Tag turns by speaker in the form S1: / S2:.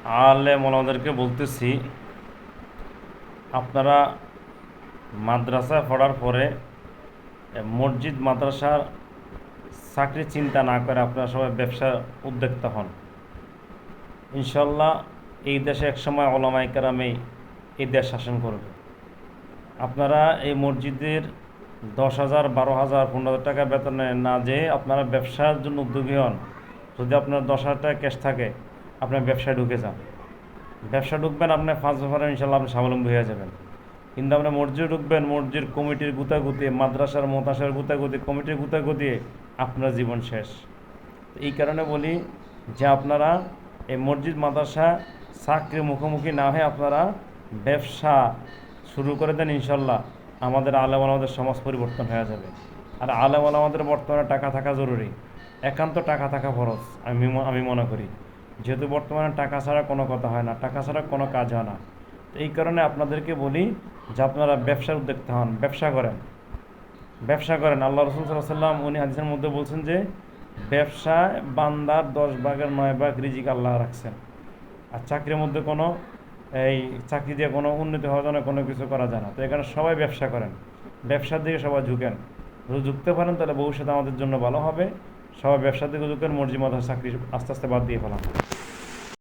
S1: আলেম ওলামাদেরকে বলতেছি, আপনারা মাদ্রাসায় পড়ার পরে মসজিদ মাদ্রাসার চাকরি চিন্তা না করে আপনারা সবাই ব্যবসার উদ্যোক্তা হন। ইনশাল্লাহ এই দেশে একসময় ওলামায়ে কেরামেই এই দেশ শাসন করবে। আপনারা এই মসজিদের 10,000, 12,000, 15,000 টাকা বেতনে না যেয়ে আপনারা ব্যবসার জন্য উদ্যোগী হন। যদি আপনার 10,000 টাকা ক্যাশ থাকে, আপনার ব্যবসায় ঢুকে যান। ব্যবসা ঢুকবেন, আপনি 5 বছরে ইনশাল্লাহ আপনি স্বাবলম্বী হয়ে যাবেন। কিন্তু আপনি মসজিদে ঢুকবেন, মসজিদ কমিটির গুতাগুতি, মাদ্রাসার মোতাসার গুতাগুতি, কমিটির গুতাগুতি, আপনার জীবন শেষ। এই কারণে বলি যে আপনারা এই মসজিদ মাদ্রাসা চাকরির মুখোমুখি না হয়ে আপনারা ব্যবসা শুরু করে দেন। ইনশাল্লাহ আমাদের আলেম ওলামাদের সমাজ পরিবর্তন হয়ে যাবে। আর আলেম ওলামাদের বর্তমানে টাকা থাকা জরুরি, একান্ত টাকা থাকা ফরজ আমি মনে করি। যেহেতু বর্তমানে টাকা ছাড়া কোনো কথা হয় না, টাকা ছাড়া কোনো কাজ হয় না। তো এই কারণে আপনাদেরকে বলি যে আপনারা ব্যবসার উদ্যোক্তা হন, ব্যবসা করেন, ব্যবসা করেন। আল্লাহ রসুল সাল্লাল্লাহু আলাইহি ওয়াসাল্লাম উনি হাদিসের মধ্যে বলছেন যে ব্যবসায় বান্দার 10 ভাগের 9 ভাগ রিজিক আল্লাহ রাখছেন। আর চাকরির মধ্যে কোনো এই চাকরি দিয়ে কোনো উন্নতি হওয়ার জন্য কোনো কিছু করা যায় না। তো এখানে সবাই ব্যবসা করেন, ব্যবসার দিকে সবাই ঝুঁকেন। যদি ঝুঁকতে পারেন তাহলে ভবিষ্যতে আমাদের জন্য ভালো হবে। সবাই ব্যবসার দিকে ঝুঁকেন, মর্জি মাথার চাকরি আস্তে আস্তে বাদ দিয়ে ফেলান।